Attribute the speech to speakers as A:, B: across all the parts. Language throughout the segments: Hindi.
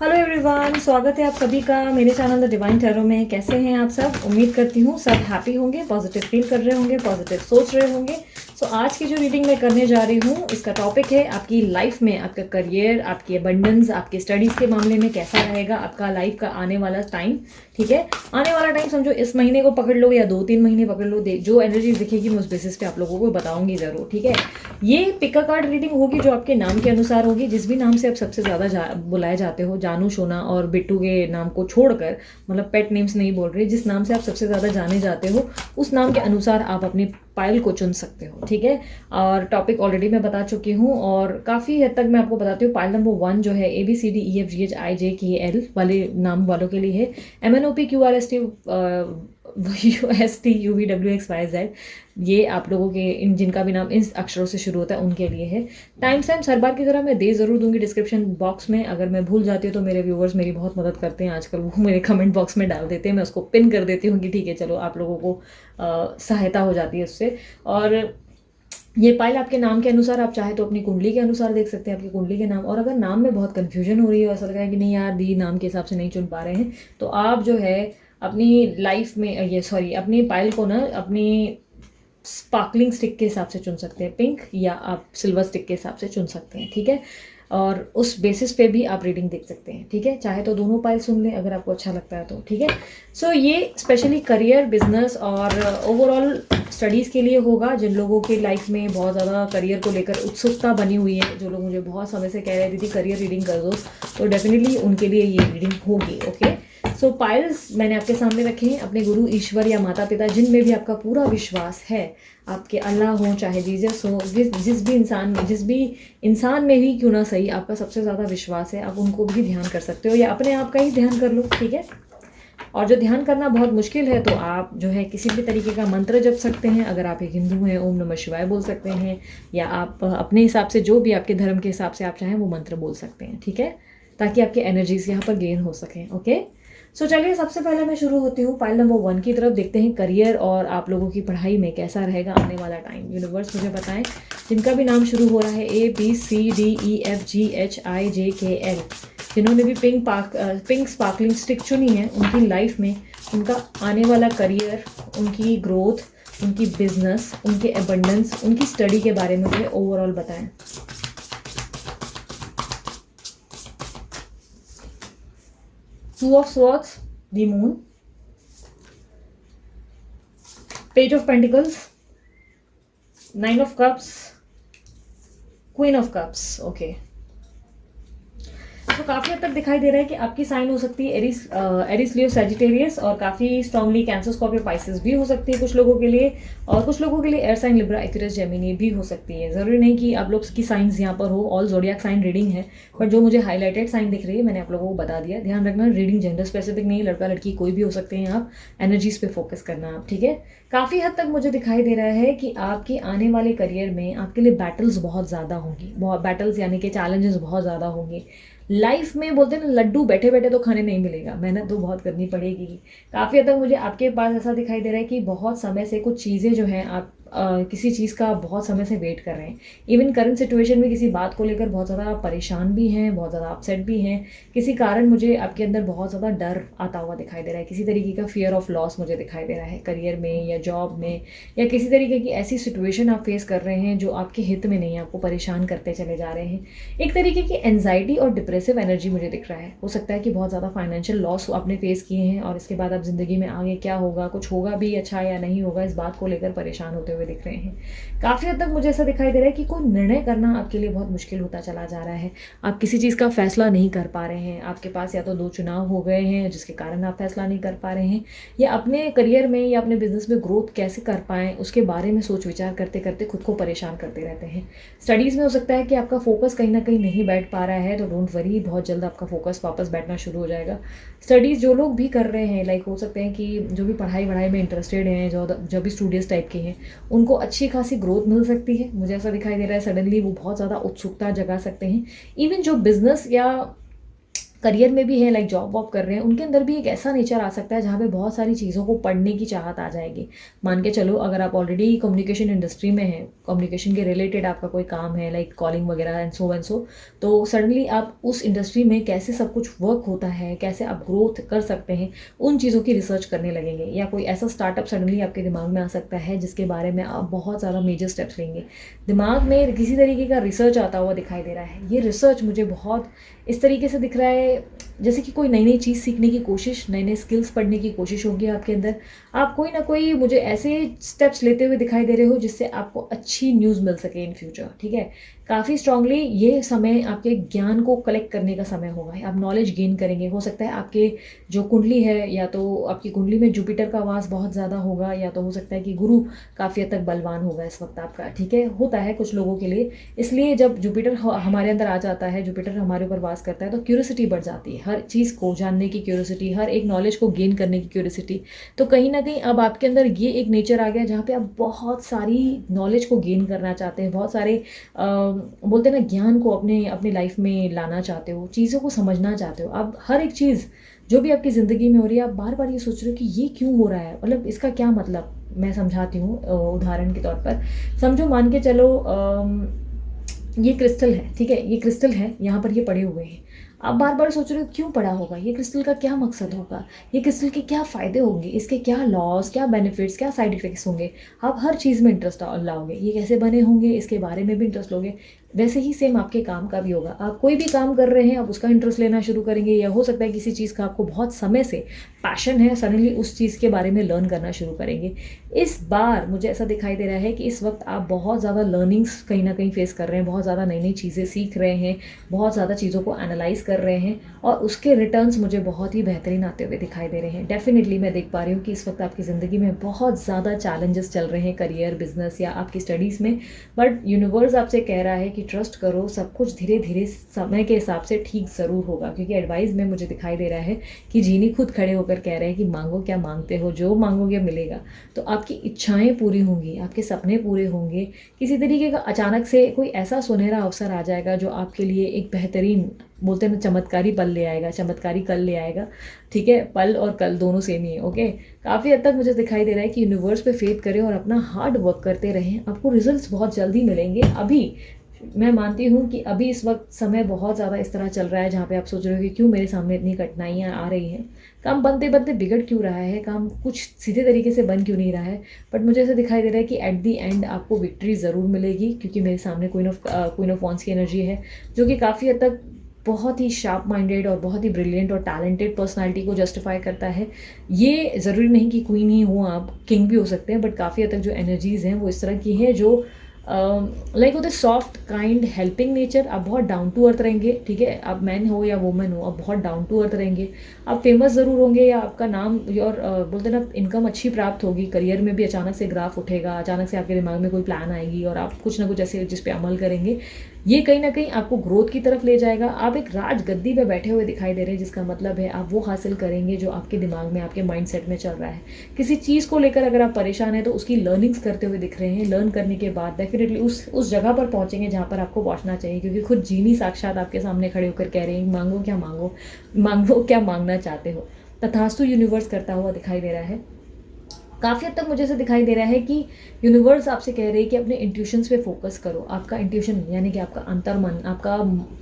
A: हेलो एवरीवन, स्वागत है आप सभी का मेरे चैनल द डिवाइन टैरो में। कैसे हैं आप सब? उम्मीद करती हूँ सब हैप्पी होंगे, पॉजिटिव फील कर रहे होंगे, पॉजिटिव सोच रहे होंगे। सो आज की जो रीडिंग मैं करने जा रही हूँ, इसका टॉपिक है आपकी लाइफ में आपका करियर, आपकी अबंडेंस, आपके स्टडीज़ के मामले में कैसा रहेगा आपका लाइफ का आने वाला टाइम। ठीक है, आने वाला टाइम समझो इस महीने को पकड़ लो या 2-3 महीने पकड़ लो, जो एनर्जी दिखेगी मैं उस बेसिस पे आप लोगों को बताऊंगी ज़रूर। ठीक है, ये पिका कार्ड रीडिंग होगी जो आपके नाम के अनुसार होगी। जिस भी नाम से आप सबसे ज़्यादा बुलाए जाते हो, जानू, शोना और बिट्टू के नाम को छोड़कर, मतलब पेट नेम्स नहीं बोल रही, जिस नाम से आप सबसे ज़्यादा जाने जाते हो उस नाम के अनुसार आप अपनी पाइल को चुन सकते हो। ठीक है, और टॉपिक ऑलरेडी मैं बता चुकी हूँ और काफ़ी हद तक मैं आपको बताती हूँ। पाइल नंबर 1 जो है ABCDEFGHIJKL वाले नाम वालों के लिए है। MNOPQRSTUSTUVWXYZ, ये आप लोगों के इन जिनका भी नाम इन अक्षरों से शुरू होता है उनके लिए है। टाइम स्टैम्प्स हर बार की तरह मैं दे ज़रूर दूंगी डिस्क्रिप्शन बॉक्स में। अगर मैं भूल जाती हूँ तो मेरे व्यूवर्स मेरी बहुत मदद करते हैं आजकल, वो मेरे कमेंट बॉक्स में डाल देते हैं, मैं उसको पिन कर देती हूँ कि ठीक है चलो आप लोगों को सहायता हो जाती है उससे। और ये पाइल आपके नाम के अनुसार, आप चाहे तो अपनी कुंडली के अनुसार देख सकते हैं, आपकी कुंडली के नाम। और अगर नाम में बहुत कन्फ्यूजन हो रही है, ऐसा लग रहा है कि नहीं यार दी नाम के हिसाब से नहीं चुन पा रहे हैं, तो आप जो है अपनी लाइफ में अपनी पाइल को ना अपनी स्पार्कलिंग स्टिक के हिसाब से चुन सकते हैं, पिंक, या आप सिल्वर स्टिक के हिसाब से चुन सकते हैं। ठीक है, और उस बेसिस पे भी आप रीडिंग देख सकते हैं। ठीक है, चाहे तो दोनों पाइल सुन लें अगर आपको अच्छा लगता है तो। ठीक है, सो ये स्पेशली करियर, बिजनेस और ओवरऑल स्टडीज़ के लिए होगा। जिन लोगों की लाइफ में बहुत ज़्यादा करियर को लेकर उत्सुकता बनी हुई है, जो लोग मुझे बहुत समय से कह रहे थे दीदी करियर रीडिंग कर दो, तो डेफिनेटली उनके लिए ये रीडिंग होगी। ओके, सो पाइल्स मैंने आपके सामने रखे हैं अपने गुरु, ईश्वर या माता पिता, जिनमें भी आपका पूरा विश्वास है। आपके अल्लाह हो, चाहे जीसस हो, जिस भी इंसान में भी क्यों ना सही आपका सबसे ज़्यादा विश्वास है, आप उनको भी ध्यान कर सकते हो या अपने आप का ही ध्यान कर लो। ठीक है, और जो ध्यान करना बहुत मुश्किल है तो आप जो है किसी भी तरीके का मंत्र जप सकते हैं। अगर आप एक हिंदू हैं, ओम नमः शिवाय बोल सकते हैं, या आप अपने हिसाब से जो भी आपके धर्म के हिसाब से आप चाहें वो मंत्र बोल सकते हैं। ठीक है, ताकि आपकी एनर्जीज यहाँ पर गेन हो सकें। ओके, सो चलिए सबसे पहले मैं शुरू होती हूँ पाइल नंबर 1 की तरफ। देखते हैं करियर और आप लोगों की पढ़ाई में कैसा रहेगा आने वाला टाइम। यूनिवर्स मुझे बताएं, जिनका भी नाम शुरू हो रहा है ABCDEFGHIJKL, जिन्होंने भी पिंक स्पार्कलिंग स्टिक चुनी है, उनकी लाइफ में उनका आने वाला करियर, उनकी ग्रोथ, उनकी बिजनेस, उनके एबंडेंस, उनकी स्टडी के बारे में मुझे ओवरऑल बताएं। 2 of Swords, the Moon, Page of Pentacles, 9 of Cups, Queen of Cups. Okay, तो काफ़ी हद तक दिखाई दे रहा है कि आपकी साइन हो सकती है एरिस लियो सैजिटेरियस, और काफ़ी स्ट्रांगली कैंसर, स्कॉर्पियो, पाइसेस भी हो सकती है कुछ लोगों के लिए, और कुछ लोगों के लिए air sign, Libra, Aquarius, Gemini भी हो सकती है। ज़रूरी नहीं कि आप लोग की साइंस यहाँ पर हो, ऑल ज़ोडिएक साइन रीडिंग है, बट जो मुझे हाईलाइटेड साइन दिख रही है मैंने आप लोगों को बता दिया। ध्यान रखना, रीडिंग जेंडर स्पेसिफिक नहीं, लड़का लड़की कोई भी हो सकते हैं। आप एनर्जीज पे फोकस करना आप। ठीक है, काफ़ी हद तक मुझे दिखाई दे रहा है कि आपके आने वाले करियर में आपके लिए बैटल्स बहुत ज़्यादा होंगी, बहुत बैटल्स यानी कि चैलेंजेस बहुत ज़्यादा होंगे। लाइफ में बोलते हैं ना, लड्डू बैठे बैठे तो खाने नहीं मिलेगा, मेहनत तो बहुत करनी पड़ेगी। काफ़ी हद तक मुझे आपके पास ऐसा दिखाई दे रहा है कि बहुत समय से कुछ चीज़ें जो हैं आप किसी चीज़ का बहुत समय से वेट कर रहे हैं। इवन करंट सिचुएशन में किसी बात को लेकर बहुत ज़्यादा परेशान भी हैं, बहुत ज़्यादा अपसेट भी हैं। किसी कारण मुझे आपके अंदर बहुत ज़्यादा डर आता हुआ दिखाई दे रहा है, किसी तरीके का फियर ऑफ लॉस मुझे दिखाई दे रहा है करियर में या जॉब में, या किसी तरीके की ऐसी सिचुएशन आप फेस कर रहे हैं जो आपके हित में नहीं है, आपको परेशान करते चले जा रहे हैं। एक तरीके की एनजाइटी और डिप्रेसिव एनर्जी मुझे दिख रहा है। हो सकता है कि बहुत ज़्यादा फाइनेंशियल लॉस आपने फेस किए हैं और इसके बाद आप ज़िंदगी में आगे क्या होगा, कुछ होगा भी अच्छा या नहीं होगा, इस बात को लेकर परेशान होते हुए दिख रहे हैं। काफ़ी हद तक मुझे ऐसा दिखाई दे रहा है कि कोई निर्णय करना आपके लिए बहुत मुश्किल होता चला जा रहा है। आप किसी चीज़ का फैसला नहीं कर पा रहे हैं। आपके पास या तो 2 चुनाव हो गए हैं जिसके कारण आप फैसला नहीं कर पा रहे हैं, या अपने करियर में या अपने बिजनेस में ग्रोथ कैसे कर पाएँ उसके बारे में सोच विचार करते करते खुद को परेशान करते रहते हैं। स्टडीज़ में हो सकता है कि आपका फोकस कहीं ना कहीं नहीं बैठ पा रहा है, तो डोंट वरी, बहुत जल्द आपका फोकस वापस बैठना शुरू हो जाएगा। स्टडीज़ जो लोग भी कर रहे हैं, लाइक हो सकते हैं कि जो भी पढ़ाई में इंटरेस्टेड हैं, जो भी स्टूडेंट्स टाइप के हैं, उनको अच्छी खासी ग्रोथ मिल सकती है। मुझे ऐसा दिखाई दे रहा है सडनली वो बहुत ज़्यादा उत्सुकता जगा सकते हैं। इवन जो बिजनेस या करियर में भी है, लाइक जॉब वॉब कर रहे हैं, उनके अंदर भी एक ऐसा नेचर आ सकता है जहाँ पे बहुत सारी चीज़ों को पढ़ने की चाहत आ जाएगी। मान के चलो, अगर आप ऑलरेडी कम्युनिकेशन इंडस्ट्री में हैं, कम्युनिकेशन के रिलेटेड आपका कोई काम है, लाइक कॉलिंग वगैरह एंड सो, तो सडनली आप उस इंडस्ट्री में कैसे सब कुछ वर्क होता है, कैसे आप ग्रोथ कर सकते हैं, उन चीज़ों की रिसर्च करने लगेंगे। या कोई ऐसा स्टार्टअप सडनली आपके दिमाग में आ सकता है जिसके बारे में आप बहुत ज़्यादा मेजर स्टेप्स लेंगे। दिमाग में किसी तरीके का रिसर्च आता हुआ दिखाई दे रहा है। ये रिसर्च मुझे बहुत इस तरीके से दिख रहा है जैसे कि कोई नई नई चीज़ सीखने की कोशिश, नए नए स्किल्स पढ़ने की कोशिश होगी आपके अंदर। आप कोई ना कोई मुझे ऐसे स्टेप्स लेते हुए दिखाई दे रहे हो जिससे आपको अच्छी न्यूज़ मिल सके इन फ्यूचर, ठीक है। काफ़ी स्ट्रांगली ये समय आपके ज्ञान को कलेक्ट करने का समय होगा। आप नॉलेज गेन करेंगे। हो सकता है आपके जो कुंडली है, या तो आपकी कुंडली में जुपिटर का वास बहुत ज़्यादा होगा, या तो हो सकता है कि गुरु काफ़ी हद तक बलवान होगा इस वक्त आपका, ठीक है। होता है कुछ लोगों के लिए। इसलिए जब जुपिटर हमारे अंदर आ जाता है, जुपिटर हमारे ऊपर वास करता है, तो क्यूरियोसिटी बढ़ जाती है, हर चीज़ को जानने की क्यूरियोसिटी, हर एक नॉलेज को गेन करने की क्यूरियोसिटी। तो कहीं ना कहीं अब आपके अंदर ये एक नेचर आ गया जहाँ पे आप बहुत सारी नॉलेज को गेन करना चाहते हैं, बहुत सारे बोलते हैं ना, ज्ञान को अपने अपनी लाइफ में लाना चाहते हो, चीज़ों को समझना चाहते हो। अब हर एक चीज़ जो भी आपकी ज़िंदगी में हो रही है, आप बार बार ये सोच रहे हो कि ये क्यों हो रहा है, मतलब इसका क्या मतलब। मैं समझाती हूँ उदाहरण के तौर पर। समझो, मान के चलो ये क्रिस्टल है, ठीक है, ये क्रिस्टल है, यहाँ पर ये पड़े हुए हैं। आप बार बार सोच रहे हो क्यों पड़ा होगा, ये क्रिस्टल का क्या मकसद होगा, ये क्रिस्टल के क्या फ़ायदे होंगे, इसके क्या लॉस, क्या बेनिफिट्स, क्या साइड इफ़ेक्ट्स होंगे। आप हर चीज़ में इंटरेस्ट लाओगे, ये कैसे बने होंगे इसके बारे में भी इंटरेस्ट लोगे। वैसे ही सेम आपके काम का भी होगा। आप कोई भी काम कर रहे हैं, आप उसका इंटरेस्ट लेना शुरू करेंगे, या हो सकता है किसी चीज़ का आपको बहुत समय से पैशन है, सडनली उस चीज़ के बारे में लर्न करना शुरू करेंगे। इस बार मुझे ऐसा दिखाई दे रहा है कि इस वक्त आप बहुत ज़्यादा लर्निंग्स कहीं ना कहीं फेस कर रहे हैं, बहुत ज़्यादा नई नई चीज़ें सीख रहे हैं, बहुत ज़्यादा चीज़ों को एनालाइज कर रहे हैं, और उसके रिटर्न्स मुझे बहुत ही बेहतरीन आते हुए दिखाई दे रहे हैं। डेफिनेटली मैं देख पा रही हूँ कि इस वक्त आपकी ज़िंदगी में बहुत ज़्यादा चैलेंजेस चल रहे हैं, करियर, बिजनेस या आपकी स्टडीज़ में। बट यूनिवर्स आपसे कह रहा है कि ट्रस्ट करो, सब कुछ धीरे धीरे समय के हिसाब से ठीक ज़रूर होगा। क्योंकि एडवाइस में मुझे दिखाई दे रहा है कि जीनी खुद खड़े होकर कह रहे हैं कि मांगो क्या मांगते हो, जो मांगोगे मिलेगा। तो आपकी इच्छाएं पूरी होंगी, आपके सपने पूरे होंगे। किसी तरीके का अचानक से कोई ऐसा सुनहरा अवसर आ जाएगा जो आपके लिए एक बेहतरीन, बोलते हैं ना, चमत्कारी पल ले आएगा, चमत्कारी कल ले आएगा, ठीक है। पल और कल दोनों सेम ही है, ओके। काफ़ी हद तक मुझे दिखाई दे रहा है कि यूनिवर्स पे फेथ करें और अपना हार्ड वर्क करते रहें, आपको रिजल्ट्स बहुत जल्दी मिलेंगे। अभी मैं मानती हूँ कि अभी इस वक्त समय बहुत ज़्यादा इस तरह चल रहा है जहाँ पे आप सोच रहे हो कि क्यों मेरे सामने इतनी कठिनाइयाँ आ रही हैं, काम बनते बनते बिगड़ क्यों रहा है, काम कुछ सीधे तरीके से बन क्यों नहीं रहा है। बट मुझे ऐसा दिखाई दे रहा है कि एट दी एंड आपको विक्ट्री ज़रूर मिलेगी, क्योंकि मेरे सामने क्वीन ऑफ वॉन्ड्स की एनर्जी है, जो कि काफ़ी हद तक बहुत ही शार्प माइंडेड और बहुत ही ब्रिलियंट और टैलेंटेड पर्सनालिटी को जस्टिफाई करता है। ये ज़रूरी नहीं कि क्वीन ही हो, आप किंग भी हो सकते हैं। बट काफ़ी हद तक जो एनर्जीज़ हैं वो इस तरह की है जो लाइक होते सॉफ्ट, काइंड, हेल्पिंग नेचर। आप बहुत डाउन टू अर्थ रहेंगे, ठीक है। आप मैन हो या वुमेन हो, आप बहुत डाउन टू अर्थ रहेंगे। आप फेमस ज़रूर होंगे, या आपका नाम और बोलते ना, इनकम अच्छी प्राप्त होगी। करियर में भी अचानक से ग्राफ उठेगा, अचानक से आपके दिमाग में कोई प्लान आएगी और आप कुछ ना कुछ ऐसे जिस पे अमल करेंगे। ये कहीं ना कहीं आपको ग्रोथ की तरफ ले जाएगा। आप एक राज गद्दी पे बैठे हुए दिखाई दे रहे हैं, जिसका मतलब है आप वो हासिल करेंगे जो आपके दिमाग में, आपके माइंडसेट में चल रहा है। किसी चीज़ को लेकर अगर आप परेशान हैं तो उसकी लर्निंग्स करते हुए दिख रहे हैं। लर्न करने के बाद डेफिनेटली उस जगह पर पहुंचेंगे जहाँ पर आपको पहुंचना चाहिए, क्योंकि खुद जीनी साक्षात आपके सामने खड़े होकर कह रहे हैं, मांगो क्या मांगो, मांगो क्या मांगना चाहते हो। तथास्तु यूनिवर्स करता हुआ दिखाई दे रहा है। काफ़ी हद तक मुझे ऐसा दिखाई दे रहा है कि यूनिवर्स आपसे कह रहे हैं कि अपने इंट्यूशंस पे फोकस करो। आपका इंट्यूशन यानी कि आपका अंतर्मन,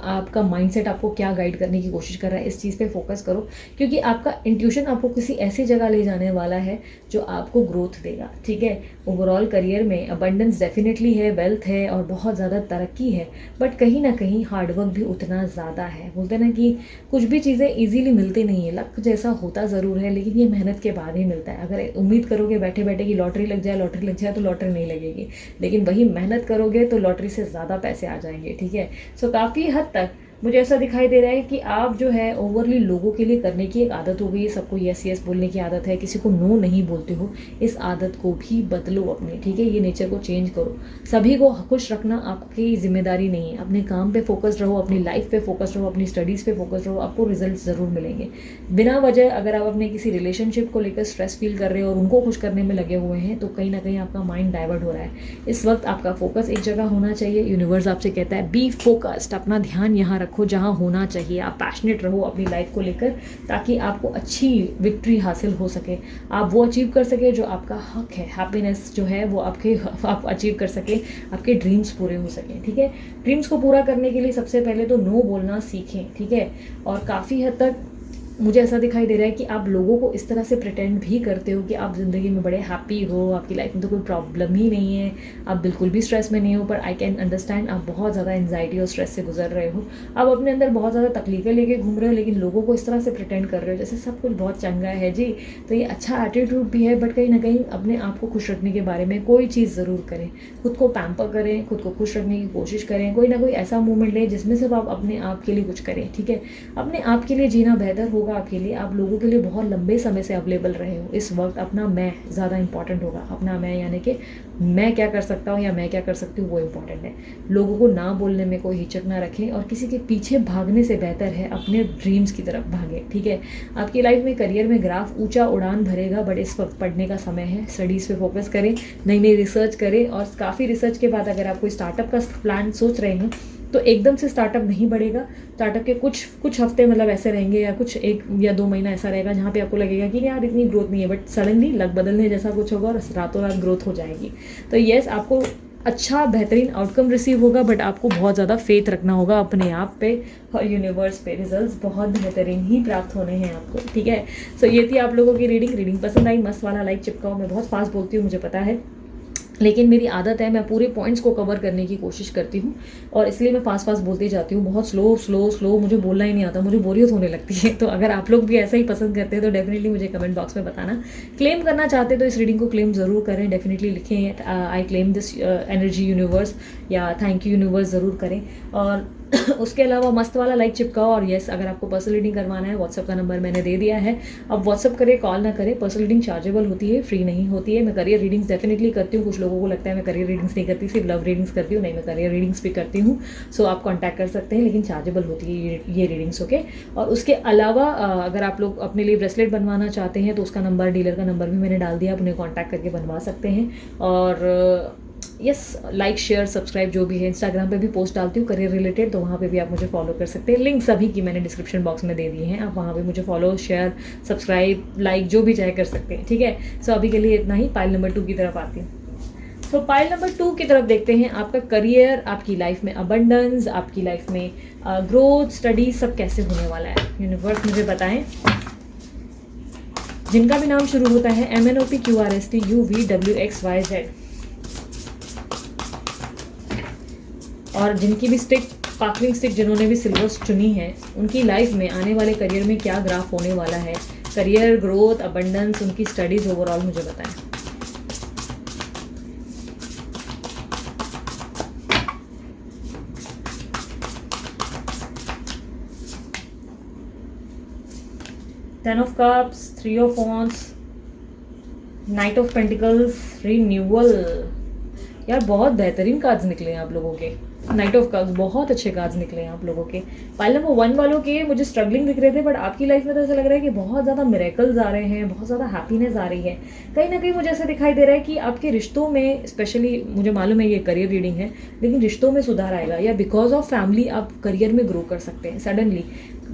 A: आपका माइंडसेट आपको क्या गाइड करने की कोशिश कर रहा है, इस चीज़ पे फोकस करो। क्योंकि आपका इंट्यूशन आपको किसी ऐसी जगह ले जाने वाला है जो आपको ग्रोथ देगा, ठीक है। ओवरऑल करियर में अबंडेंस डेफिनेटली है, वेल्थ है और बहुत ज़्यादा तरक्की है। बट कहीं ना कहीं हार्डवर्क भी उतना ज़्यादा है। बोलते ना कि कुछ भी चीज़ें ईजीली मिलती नहीं है। लक जैसा होता ज़रूर है, लेकिन ये मेहनत के बाद ही मिलता है। अगर उम्मीद करोगे बैठे बैठे कि लॉटरी लग जाए, लॉटरी लग जाए, तो लॉटरी नहीं लगेगी। लेकिन वही मेहनत करोगे तो लॉटरी से ज़्यादा पैसे आ जाएंगे, ठीक है। सो काफ़ी हद तक मुझे ऐसा दिखाई दे रहा है कि आप जो है ओवरली लोगों के लिए करने की एक आदत हो गई है। सबको यस यस बोलने की आदत है, किसी को नो नहीं बोलते हो। इस आदत को भी बदलो अपने, ठीक है। ये नेचर को चेंज करो। सभी को खुश रखना आपकी जिम्मेदारी नहीं है। अपने काम पे फोकस रहो, अपनी लाइफ पे फोकस रहो, अपनी स्टडीज़ पे फोकस रहो, आपको रिजल्ट ज़रूर मिलेंगे। बिना वजह अगर आप अपने किसी रिलेशनशिप को लेकर स्ट्रेस फील कर रहे हो और उनको खुश करने में लगे हुए हैं, तो कहीं ना कहीं आपका माइंड डाइवर्ट हो रहा है। इस वक्त आपका फोकस एक जगह होना चाहिए। यूनिवर्स आपसे कहता है बी फोकस्ड, अपना ध्यान यहाँ रखो। रखो जहाँ होना चाहिए, आप पैशनेट रहो अपनी लाइफ को लेकर, ताकि आपको अच्छी विक्ट्री हासिल हो सके, आप वो अचीव कर सके जो आपका हक है, हैप्पीनेस जो है वो आप अचीव कर सके, आपके ड्रीम्स पूरे हो सकें, ठीक है। ड्रीम्स को पूरा करने के लिए सबसे पहले तो नो बोलना सीखें, ठीक है। और काफ़ी हद तक मुझे ऐसा दिखाई दे रहा है कि आप लोगों को इस तरह से प्रिटेंड भी करते हो कि आप ज़िंदगी में बड़े हैप्पी हो, आपकी लाइफ में तो कोई प्रॉब्लम ही नहीं है, आप बिल्कुल भी स्ट्रेस में नहीं हो, पर आई कैन अंडरस्टैंड आप बहुत ज़्यादा एंजाइटी और स्ट्रेस से गुजर रहे हो, आप अपने अंदर बहुत ज़्यादा तकलीफें लेके घूम रहे हो, लेकिन लोगों को इस तरह से प्रिटेंड कर रहे हो जैसे सब कुछ बहुत चंगा है जी। तो ये अच्छा एटीट्यूड भी है, बट कहीं ना कहीं अपने आप को खुश रखने के बारे में कोई चीज़ ज़रूर करें, खुद को पैम्पर करें, खुद को खुश रखने की कोशिश करें, कोई ना कोई ऐसा मूवमेंट लें जिसमें सिर्फ आप अपने आप के लिए कुछ करें, ठीक है। अपने आप के लिए जीना बेहतर होगा आपके लिए, आप लोगों के लिए बहुत लंबे समय से अवेलेबल रहे हो, इस वक्त अपना मैं ज़्यादा इंपॉर्टेंट होगा। अपना मैं यानी कि मैं क्या कर सकता हूँ या मैं क्या कर सकती हूँ वो इम्पॉर्टेंट है। लोगों को ना बोलने में कोई हिचक ना रखें, और किसी के पीछे भागने से बेहतर है अपने ड्रीम्स की तरफ भागें, ठीक है। आपकी लाइफ में करियर में ग्राफ ऊंचा उड़ान भरेगा, बट इस वक्त पढ़ने का समय है, स्टडीज़ पे फोकस करें, नई नई रिसर्च करें, और काफ़ी रिसर्च के बाद अगर आप कोई स्टार्टअप का प्लान सोच रहे हैं तो एकदम से स्टार्टअप नहीं बढ़ेगा। स्टार्टअप के कुछ हफ्ते मतलब ऐसे रहेंगे, या कुछ 1 या 2 महीना ऐसा रहेगा जहाँ पे आपको लगेगा कि यार इतनी ग्रोथ नहीं है, बट सडनली लक बदलने जैसा कुछ होगा और रातों रात ग्रोथ हो जाएगी। तो येस, आपको अच्छा बेहतरीन आउटकम रिसीव होगा, बट आपको बहुत ज़्यादा फेथ रखना होगा अपने आप पे और यूनिवर्स पे। रिजल्ट्स बहुत बेहतरीन ही प्राप्त होने हैं आपको, ठीक है। सो ये थी आप लोगों की रीडिंग पसंद आई, मस्त वाला लाइक चिपकाओ। मैं बहुत फास्ट बोलती हूँ मुझे पता है, लेकिन मेरी आदत है, मैं पूरे पॉइंट्स को कवर करने की कोशिश करती हूँ, और इसलिए मैं फास्ट बोलती जाती हूँ। बहुत स्लो मुझे बोलना ही नहीं आता, मुझे बोरियत होने लगती है। तो अगर आप लोग भी ऐसा ही पसंद करते हैं तो डेफिनेटली मुझे कमेंट बॉक्स में बताना। क्लेम करना चाहते तो इस रीडिंग को क्लेम ज़रूर करें, डेफिनेटली लिखें I claim this energy universe, या थैंक यू यूनिवर्स ज़रूर करें। और उसके अलावा मस्त वाला लाइक चिपकाओ। और येस, अगर आपको पर्सनल रीडिंग करवाना है, व्हाट्सअप का नंबर मैंने दे दिया है, अब व्हाट्सअप करें, कॉल ना करें। पर्सनल रीडिंग चार्जेबल होती है, फ्री नहीं होती है। मैं करियर रीडिंग्स डेफिनेटली करती हूँ, कुछ लोगों को लगता है मैं करियर रीडिंग्स नहीं करती, सिर्फ लव रीडिंग्स करती हूँ, नहीं, मैं करियर रीडिंग्स भी करती हूँ। सो आप कॉन्टैक्ट कर सकते हैं, लेकिन चार्जेबल होती है ये रीडिंग्स, ओके। और उसके अलावा अगर आप लोग अपने लिए ब्रेसलेट बनवाना चाहते हैं तो उसका नंबर, डीलर का नंबर भी मैंने डाल दिया, आप उन्हें कॉन्टैक्ट करके बनवा सकते हैं। और यस, लाइक शेयर सब्सक्राइब जो भी है, इंस्टाग्राम पे भी पोस्ट डालती हूँ करियर रिलेटेड, तो वहाँ पे भी आप मुझे फॉलो कर सकते हैं। लिंक सभी की मैंने डिस्क्रिप्शन बॉक्स में दे दिए हैं, आप वहाँ पे मुझे फॉलो शेयर सब्सक्राइब लाइक जो भी चाहे कर सकते हैं, ठीक है। सो अभी के लिए इतना ही, पाइल नंबर 2 की तरफ आती हूँ। तो पाइल नंबर 2 की तरफ देखते हैं, आपका करियर, आपकी लाइफ में अबंडेंस, आपकी लाइफ में ग्रोथ, स्टडी सब कैसे होने वाला है। यूनिवर्स मुझे बताएं। जिनका भी नाम शुरू होता है MNOPQRSTUVWXYZ, और जिनकी भी स्टिक, स्पार्कलिंग स्टिक जिन्होंने भी सिल्वर चुनी है, उनकी लाइफ में आने वाले करियर में क्या ग्राफ होने वाला है, करियर, ग्रोथ, अबंडेंस, उनकी स्टडीज ओवरऑल मुझे बताएं। Ten of Cups, 3 of Wands, Knight of Pentacles, renewal. यार बहुत बेहतरीन कार्ड्स निकले हैं आप लोगों के। नाइट ऑफ कप्स, बहुत अच्छे कार्ड्स निकले हैं आप लोगों के। पाइल नंबर 1 वालों के मुझे स्ट्रगलिंग दिख रहे थे, बट आपकी लाइफ में तो ऐसा लग रहा है कि बहुत ज़्यादा मिरेकल्स आ रहे हैं, बहुत ज़्यादा हैप्पीनेस आ रही है। कहीं ना कहीं मुझे ऐसा दिखाई दे रहा है कि आपके रिश्तों में, स्पेशली मुझे मालूम है ये करियर रीडिंग है, लेकिन रिश्तों में सुधार आएगा, या बिकॉज ऑफ फैमिली आप करियर में ग्रो कर सकते हैं सडनली।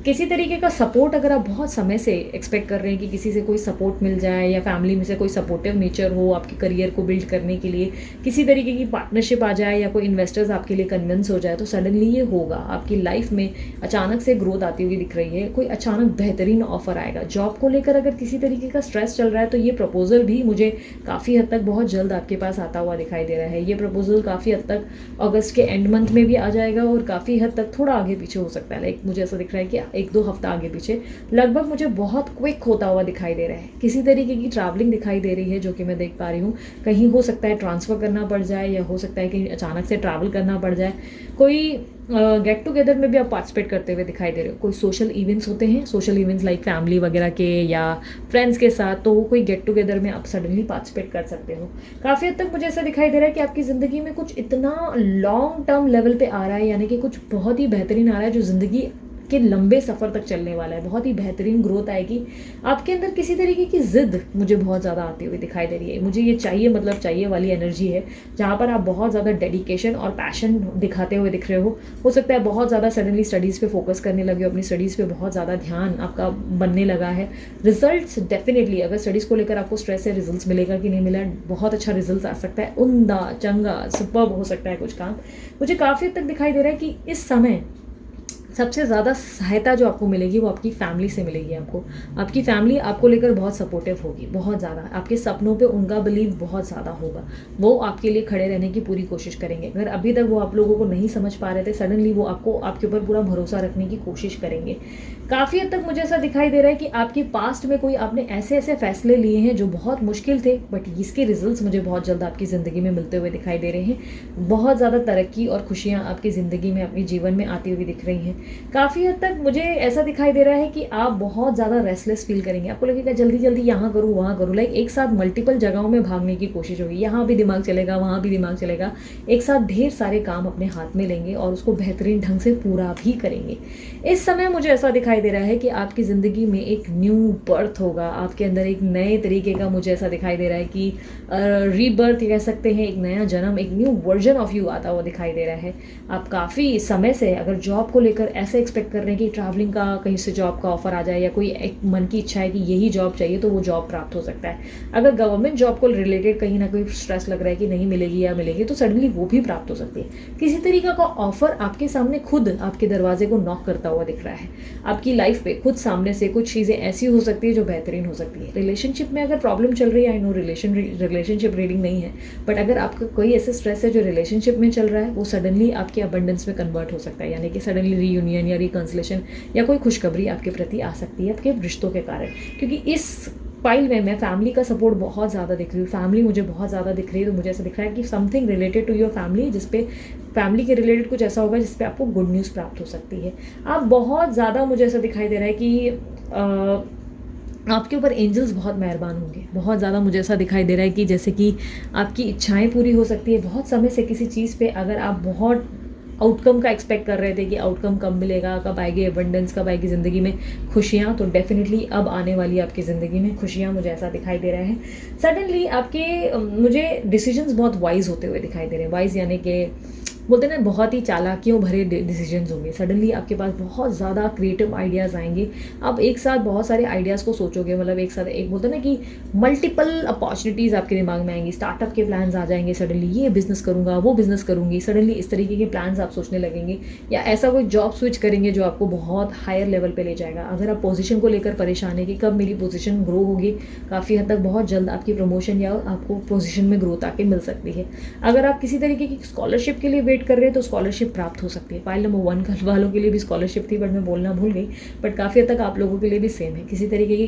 A: किसी तरीके का सपोर्ट अगर आप बहुत समय से एक्सपेक्ट कर रहे हैं कि किसी से कोई सपोर्ट मिल जाए, या फैमिली में से कोई सपोर्टिव नेचर हो आपके करियर को बिल्ड करने के लिए, किसी तरीके की पार्टनरशिप आ जाए, या कोई इन्वेस्टर्स आपके लिए कन्विंस हो जाए, तो सडनली ये होगा। आपकी लाइफ में अचानक से ग्रोथ आती हुई दिख रही है, कोई अचानक बेहतरीन ऑफर आएगा। जॉब को लेकर अगर किसी तरीके का स्ट्रेस चल रहा है तो ये प्रपोजल भी मुझे काफ़ी हद तक बहुत जल्द आपके पास आता हुआ दिखाई दे रहा है। ये प्रपोजल काफ़ी हद तक अगस्त के एंड मंथ में भी आ जाएगा, और काफ़ी हद तक थोड़ा आगे पीछे हो सकता है। लाइक मुझे ऐसा दिख रहा है कि 1-2 हफ्ता आगे पीछे, लगभग मुझे बहुत क्विक होता हुआ दिखाई दे रहा है। किसी तरीके की ट्रैवलिंग दिखाई दे रही है जो कि मैं देख पा रही हूँ। कहीं हो सकता है ट्रांसफ़र करना पड़ जाए, या हो सकता है कि अचानक से ट्रैवल करना पड़ जाए। कोई गेट टुगेदर में भी आप पार्टिसिपेट करते हुए दिखाई दे रहे हो। कोई सोशल इवेंट्स होते हैं, सोशल इवेंट्स लाइक फैमिली वगैरह के या फ्रेंड्स के साथ, तो वो कोई गेट टुगेदर में आप सडनली पार्टिसिपेट कर सकते हो। काफ़ी हद तक मुझे ऐसा दिखाई दे रहा है कि आपकी ज़िंदगी में कुछ इतना लॉन्ग टर्म लेवल पे आ रहा है, यानी कि कुछ बहुत ही बेहतरीन आ रहा है जो ज़िंदगी आपके लंबे सफ़र तक चलने वाला है, बहुत ही बेहतरीन ग्रोथ आएगी। आपके अंदर किसी तरीके की ज़िद मुझे बहुत ज़्यादा आती हुई दिखाई दे रही है। मुझे ये चाहिए मतलब चाहिए वाली एनर्जी है, जहाँ पर आप बहुत ज़्यादा डेडिकेशन और पैशन दिखाते हुए दिख रहे हो सकता है बहुत ज़्यादा सडनली स्टडीज़ पे फोकस करने लगे हो, अपनी स्टडीज़ पे बहुत ज़्यादा ध्यान आपका बनने लगा है। रिजल्ट्स डेफिनेटली, अगर स्टडीज़ को लेकर आपको स्ट्रेस है, रिजल्ट्स मिलेगा कि नहीं मिला, बहुत अच्छा रिजल्ट आ सकता है, उम्दा चंगा सुपर्ब हो सकता है कुछ काम। मुझे काफ़ी हद तक दिखाई दे रहा है कि इस समय सबसे ज़्यादा सहायता जो आपको मिलेगी वो आपकी फैमिली से मिलेगी। आपकी फैमिली आपको लेकर बहुत सपोर्टिव होगी, बहुत ज़्यादा आपके सपनों पे उनका बिलीव बहुत ज़्यादा होगा। वो आपके लिए खड़े रहने की पूरी कोशिश करेंगे। अगर अभी तक वो आप लोगों को नहीं समझ पा रहे थे, सडनली वो आपके ऊपर पूरा भरोसा रखने की कोशिश करेंगे। काफ़ी हद तक मुझे ऐसा दिखाई दे रहा है कि आपके पास्ट में कोई आपने ऐसे फैसले लिए हैं जो बहुत मुश्किल थे, बट इसके रिजल्ट्स मुझे बहुत जल्द आपकी ज़िंदगी में मिलते हुए दिखाई दे रहे हैं। बहुत ज़्यादा तरक्की और खुशियाँ आपकी ज़िंदगी में, अपने जीवन में आती हुई दिख रही हैं। काफ़ी हद तक मुझे ऐसा दिखाई दे रहा है कि आप बहुत ज़्यादा रेस्टलेस फील करेंगे। आपको लगेगा जल्दी जल्दी यहाँ करूँ वहाँ करूँ, लाइक एक साथ मल्टीपल जगहों में भागने की कोशिश होगी। यहाँ भी दिमाग चलेगा, वहाँ भी दिमाग चलेगा, एक साथ ढेर सारे काम अपने हाथ में लेंगे और उसको बेहतरीन ढंग से पूरा भी करेंगे। इस समय मुझे ऐसा दिखाई दे रहा है कि आपकी ज़िंदगी में एक न्यू बर्थ होगा, आपके अंदर एक नए तरीके का, मुझे ऐसा दिखाई दे रहा है कि रीबर्थ कह सकते हैं, एक नया जन्म, एक न्यू वर्जन ऑफ यू आता हुआ दिखाई दे रहा है। आप काफ़ी समय से अगर जॉब को लेकर ऐसे एक्सपेक्ट कर रहे हैं कि ट्रैवलिंग का कहीं से जॉब का ऑफर आ जाए, या कोई एक मन की इच्छा है कि यही जॉब चाहिए, तो वो जॉब प्राप्त हो सकता है। अगर गवर्नमेंट जॉब को रिलेटेड कहीं ना कहीं स्ट्रेस लग रहा है कि नहीं मिलेगी या मिलेगी, तो सडनली वो भी प्राप्त हो सकती है। किसी तरीके का ऑफर आपके सामने खुद आपके दरवाजे को नॉक करता हुआ दिख रहा है। आपकी लाइफ पे खुद सामने से कुछ चीज़ें ऐसी हो सकती है जो बेहतरीन हो सकती है। रिलेशनशिप में अगर प्रॉब्लम चल रही है, आई नो रिलेशनशिप रीडिंग नहीं है, बट अगर आपका कोई ऐसा स्ट्रेस है जो रिलेशनशिप में चल रहा है, वो सडनली आपके अबंडेंस में कन्वर्ट हो सकता है, यानी कि सडनली रीयूनियन या रिकंसिलेशन या कोई खुशखबरी आपके प्रति आ सकती है आपके रिश्तों के कारण। क्योंकि इस फाइल में मैं फैमिली का सपोर्ट बहुत ज़्यादा दिख रही हूँ, फैमिली मुझे बहुत ज़्यादा दिख रही है। तो मुझे ऐसा दिख रहा है कि something related to your family, जिसपे फैमिली के रिलेटेड कुछ ऐसा होगा जिसपे आपको गुड न्यूज़ प्राप्त हो सकती है। आप बहुत ज़्यादा, मुझे ऐसा दिखाई दे रहा है कि आपके ऊपर एंजल्स बहुत मेहरबान होंगे, बहुत ज़्यादा मुझे ऐसा दिखाई दे रहा है कि जैसे कि आपकी इच्छाएं पूरी हो सकती है। बहुत समय से किसी चीज़ पे अगर आप बहुत आउटकम का एक्सपेक्ट कर रहे थे कि आउटकम कब मिलेगा, कब आएगी एबंडेंस, कब आएगी ज़िंदगी में खुशियाँ, तो डेफिनेटली अब आने वाली आपकी ज़िंदगी में खुशियाँ, मुझे ऐसा दिखाई दे रहा है। सडनली आपके मुझे डिसीजंस बहुत वाइज होते हुए दिखाई दे रहे हैं। वाइज यानी कि बोलते हैं ना, बहुत ही चालाकियों भरे डिसीजंस होंगे। सडनली आपके पास बहुत ज़्यादा क्रिएटिव आइडियाज़ आएंगे। आप एक साथ बहुत सारे आइडियाज़ को सोचोगे, मतलब एक साथ, एक बोलते हैं ना कि मल्टीपल अपॉर्चुनिटीज़ आपके दिमाग में आएंगी। स्टार्टअप के प्लान्स आ जाएंगे, सडनली ये बिज़नेस करूँगा, वो बिज़नेस करूँगी, सडनली इस तरीके के प्लान्स आप सोचने लगेंगे। या ऐसा कोई जॉब स्विच करेंगे जो आपको बहुत हायर लेवल पर ले जाएगा। अगर आप पोजिशन को लेकर परेशान है कि कब मेरी पोजिशन ग्रो होगी, काफ़ी हद तक बहुत जल्द आपकी प्रमोशन या आपको पोजिशन में ग्रोथ आके मिल सकती है। अगर आप किसी तरीके की स्कॉलरशिप के लिए वेट कर रहे हैं तो स्कॉलरशिप प्राप्त हो सकती है। फाइल नंबर 1 वालों के लिए भी स्कॉलरशिप थी, बट मैं बोलना भूल गई। बट काफ़ी हद तक आप लोगों के लिए भी सेम है, किसी तरीके की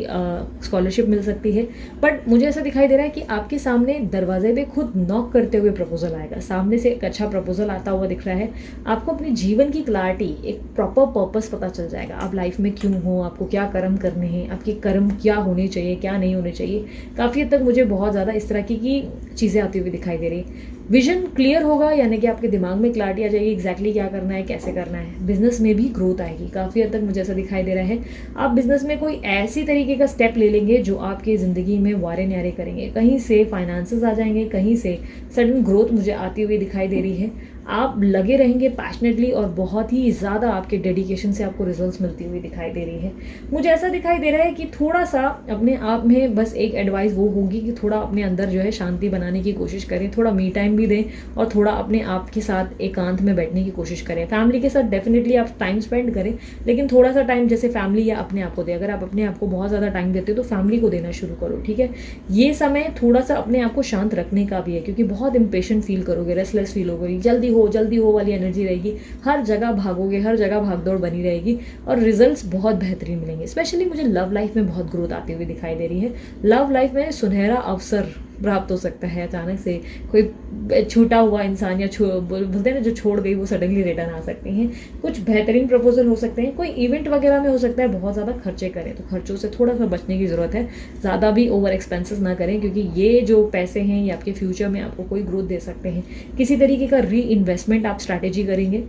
A: स्कॉलरशिप मिल सकती है। बट मुझे ऐसा दिखाई दे रहा है कि आपके सामने दरवाजे पे खुद नॉक करते हुए प्रपोजल आएगा। सामने से एक अच्छा प्रपोजल आता हुआ दिख रहा है। आपको अपने जीवन की क्लैरिटी, एक प्रॉपर पर्पस पता चल जाएगा। आप लाइफ में क्यों हो, आपको क्या कर्म करने हैं, आपके कर्म क्या होने चाहिए, क्या नहीं होने चाहिए। काफ़ी हद तक मुझे बहुत ज़्यादा इस तरह की चीज़ें आती हुई दिखाई दे रही। विजन क्लियर होगा, यानी कि आपके दिमाग में क्लैरिटी आ जाएगी, एग्जैक्टली क्या करना है, कैसे करना है। बिजनेस में भी ग्रोथ आएगी। काफ़ी हद तक मुझे ऐसा दिखाई दे रहा है आप बिजनेस में कोई ऐसी तरीके का स्टेप ले लेंगे जो आपकी ज़िंदगी में वारे न्यारे करेंगे। कहीं से फाइनेंसेस आ जाएंगे, कहीं से सडन ग्रोथ मुझे आती हुई दिखाई दे रही है। आप लगे रहेंगे पैशनेटली और बहुत ही ज़्यादा आपके डेडिकेशन से आपको रिजल्ट्स मिलती हुई दिखाई दे रही है। मुझे ऐसा दिखाई दे रहा है कि थोड़ा सा अपने आप में, बस एक एडवाइस वो होगी कि थोड़ा अपने अंदर जो है शांति बनाने की कोशिश करें, थोड़ा मी टाइम भी दें और थोड़ा अपने आप के साथ एकांत में बैठने की कोशिश करें। फैमिली के साथ डेफिनेटली आप टाइम स्पेंड करें, लेकिन थोड़ा सा टाइम जैसे फैमिली या अपने आप को दें। अगर आप अपने आप को बहुत ज़्यादा टाइम देते हो तो फैमिली को देना शुरू करो, ठीक है। ये समय थोड़ा सा अपने आप को शांत रखने का भी है, क्योंकि बहुत इंपेशेंट फील करोगे, रेस्टलेस फील होगी, जल्दी हो वाली एनर्जी रहेगी। हर जगह भागोगे, हर जगह भागदौड़ बनी रहेगी और रिजल्ट्स बहुत बेहतरीन मिलेंगे। स्पेशली मुझे लव लाइफ में बहुत ग्रोथ आती हुई दिखाई दे रही है। लव लाइफ में सुनहरा अवसर प्राप्त हो सकता है। अचानक से कोई छूटा हुआ इंसान या बोलते हैं ना, जो छोड़ गई, वो सडनली रिटर्न आ सकते हैं। कुछ बेहतरीन प्रपोजल हो सकते हैं, कोई इवेंट वगैरह में हो सकता है। बहुत ज़्यादा खर्चे करें तो खर्चों से थोड़ा सा बचने की ज़रूरत है। ज़्यादा भी ओवर एक्सपेंसेस ना करें, क्योंकि ये जो पैसे हैं ये आपके फ्यूचर में आपको कोई ग्रोथ दे सकते हैं। किसी तरीके का री इन्वेस्टमेंट आप स्ट्रैटेजी करेंगे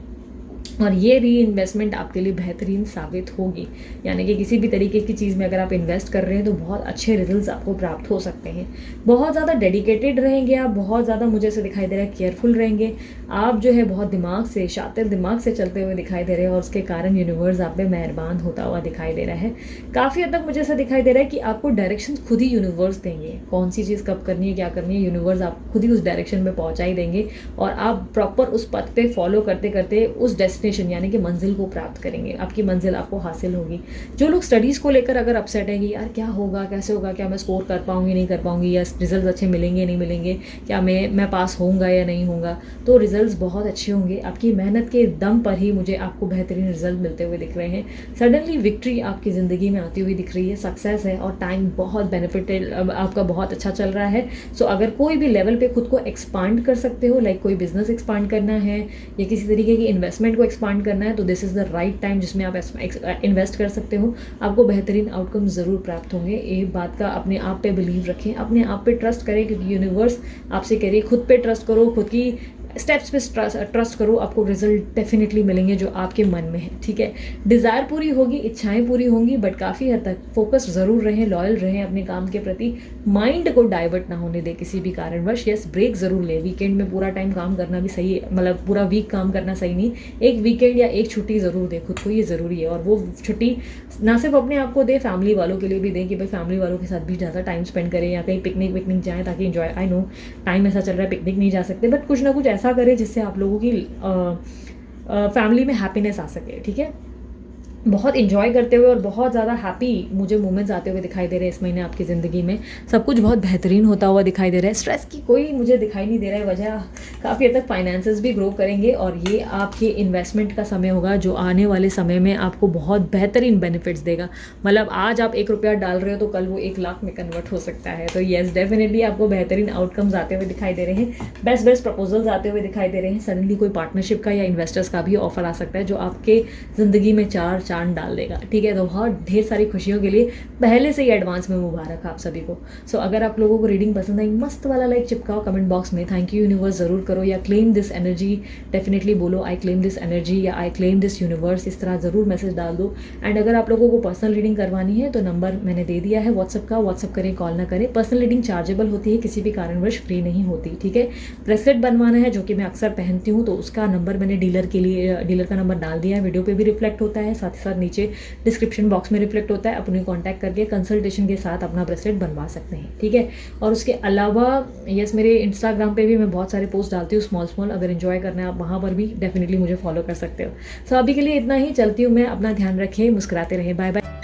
A: और ये री इन्वेस्टमेंट आपके लिए बेहतरीन साबित होगी। यानी कि किसी भी तरीके की चीज़ में अगर आप इन्वेस्ट कर रहे हैं तो बहुत अच्छे रिजल्ट्स आपको प्राप्त हो सकते हैं। बहुत ज़्यादा डेडिकेटेड रहेंगे आप, बहुत ज़्यादा मुझे ऐसे दिखाई दे रहा है केयरफुल रहेंगे आप, जो है बहुत दिमाग से, शातिर दिमाग से चलते हुए दिखाई दे रहे हैं और उसके कारण यूनिवर्स आप पे मेहरबान होता हुआ दिखाई दे रहा है। काफ़ी हद तक मुझे ऐसा दिखाई दे रहा है कि आपको डायरेक्शन खुद ही यूनिवर्स देंगे, कौन सी चीज़ कब करनी है, क्या करनी है, यूनिवर्स आप खुद ही उस डायरेक्शन में पहुँचा ही देंगे और आप प्रॉपर उस पथ पे फॉलो करते करते उस डेस्टिनेशन यानी कि मंजिल को प्राप्त करेंगे। आपकी मंजिल आपको हासिल होगी। जो लोग स्टडीज़ को लेकर अगर अपसेट है कि यार क्या होगा, कैसे होगा, क्या मैं स्कोर कर पाऊंगी नहीं कर पाऊंगी, या रिजल्ट अच्छे मिलेंगे नहीं मिलेंगे, क्या मैं पास होऊंगा या नहीं होऊंगा, तो रिजल्ट्स बहुत अच्छे होंगे। आपकी मेहनत के दम पर ही मुझे आपको बेहतरीन रिजल्ट मिलते हुए दिख रहे हैं। सडनली विक्ट्री आपकी ज़िंदगी में आती हुई दिख रही है, सक्सेस है और टाइम बहुत बेनिफिटेड आपका बहुत अच्छा चल रहा है। सो अगर कोई भी लेवल पे खुद को एक्सपांड कर सकते हो, लाइक कोई बिजनेस एक्सपांड करना है या किसी तरीके की इन्वेस्टमेंट को एक्सपांड करना है, तो this is the right time जिसमें आप इन्वेस्ट कर सकते हो। आपको बेहतरीन आउटकम ज़रूर प्राप्त होंगे। ये बात का अपने आप पे बिलीव रखें, अपने आप पे ट्रस्ट करें, क्योंकि यूनिवर्स आपसे कह रही है खुद पे ट्रस्ट करो, खुद की स्टेप्स पे ट्रस्ट करो, आपको रिजल्ट डेफिनेटली मिलेंगे जो आपके मन में है। ठीक है, डिज़ायर पूरी होगी, इच्छाएं पूरी होंगी, बट काफ़ी हद तक फोकस ज़रूर रहें, लॉयल रहें अपने काम के प्रति, माइंड को डाइवर्ट ना होने दें किसी भी कारणवश। यस, ब्रेक ज़रूर लें। वीकेंड में पूरा टाइम काम करना भी सही है, मतलब पूरा वीक काम करना सही नहीं। एक वीकेंड या एक छुट्टी ज़रूर दें खुद को, ये ज़रूरी है। और वो छुट्टी ना सिर्फ अपने आप को दें, फैमिली वालों के लिए भी दें कि भाई फैमिली वालों के साथ भी ज़्यादा टाइम स्पेंड करें या कहीं पिकनिक विकनिक जाएँ ताकि इन्जॉय, आई नो टाइम ऐसा चल रहा है पिकनिक नहीं जा सकते, बट कुछ ना कुछ ऐसा करें जिससे आप लोगों की फैमिली में हैप्पीनेस आ सके। ठीक है, बहुत इंजॉय करते हुए और बहुत ज़्यादा हैप्पी मुझे मोमेंट्स आते हुए दिखाई दे रहे हैं इस महीने आपकी ज़िंदगी में। सब कुछ बहुत बेहतरीन होता हुआ दिखाई दे रहा है। स्ट्रेस की कोई मुझे दिखाई नहीं दे रहा है वजह। काफ़ी हद तक फाइनेंसेस भी ग्रो करेंगे और ये आपके इन्वेस्टमेंट का समय होगा जो आने वाले समय में आपको बहुत बेहतरीन बेनिफिट्स देगा। मतलब आज आप 1 रुपया डाल रहे हो तो कल वो 1 लाख में कन्वर्ट हो सकता है। तो येस, डेफिनेटली आपको बेहतरीन आउटकम्स आते हुए दिखाई दे रहे हैं, बेस्ट प्रपोजल्स आते हुए दिखाई दे रहे हैं। सडनली कोई पार्टनरशिप का या इन्वेस्टर्स का भी ऑफर आ सकता है जो आपके ज़िंदगी में चार चांद डाल देगा। ठीक है, तो बहुत ढेर सारी खुशियों के लिए पहले से ही एडवांस में मुबारक आप सभी को। सो अगर आप लोगों को रीडिंग पसंद आई, मस्त वाला लाइक चिपकाओ कमेंट बॉक्स में, थैंक यू यूनिवर्स ज़रूर करो, या क्लेम दिस एनर्जी डेफिनेटली बोलो, आई क्लेम दिस एनर्जी या आई क्लेम दिस यूनिवर्स, इस तरह ज़रूर मैसेज डाल दो। एंड अगर आप लोगों को पर्सनल रीडिंग करवानी है तो नंबर मैंने दे दिया है व्हाट्सअप का, व्हाट्सअप करें, कॉल ना करें। पर्सनल रीडिंग चार्जेबल होती है, किसी भी कारणवश फ्री नहीं होती। ठीक है, ब्रेसलेट बनवाना है जो कि मैं अक्सर पहनती हूँ, तो उसका नंबर मैंने डीलर के लिए, डीलर का नंबर डाल दिया है, वीडियो पे भी रिफ्लेक्ट होता है, साथ ही साथ नीचे डिस्क्रिप्शन बॉक्स में रिफ्लेक्ट होता है। अपने कॉन्टैक्ट करके कंसल्टेशन के साथ अपना ब्रेसलेट बनवा सकते हैं। ठीक है, और उसके अलावा यस, मेरे इंस्टाग्राम पे भी मैं बहुत सारे पोस्ट डालती हूँ स्मॉल, अगर एंजॉय करना है आप वहाँ पर भी डेफिनेटली मुझे फॉलो कर सकते हो। सो अभी के लिए इतना ही, चलती हूँ मैं, अपना ध्यान रखें, मुस्कुराते रहे, बाय बाय।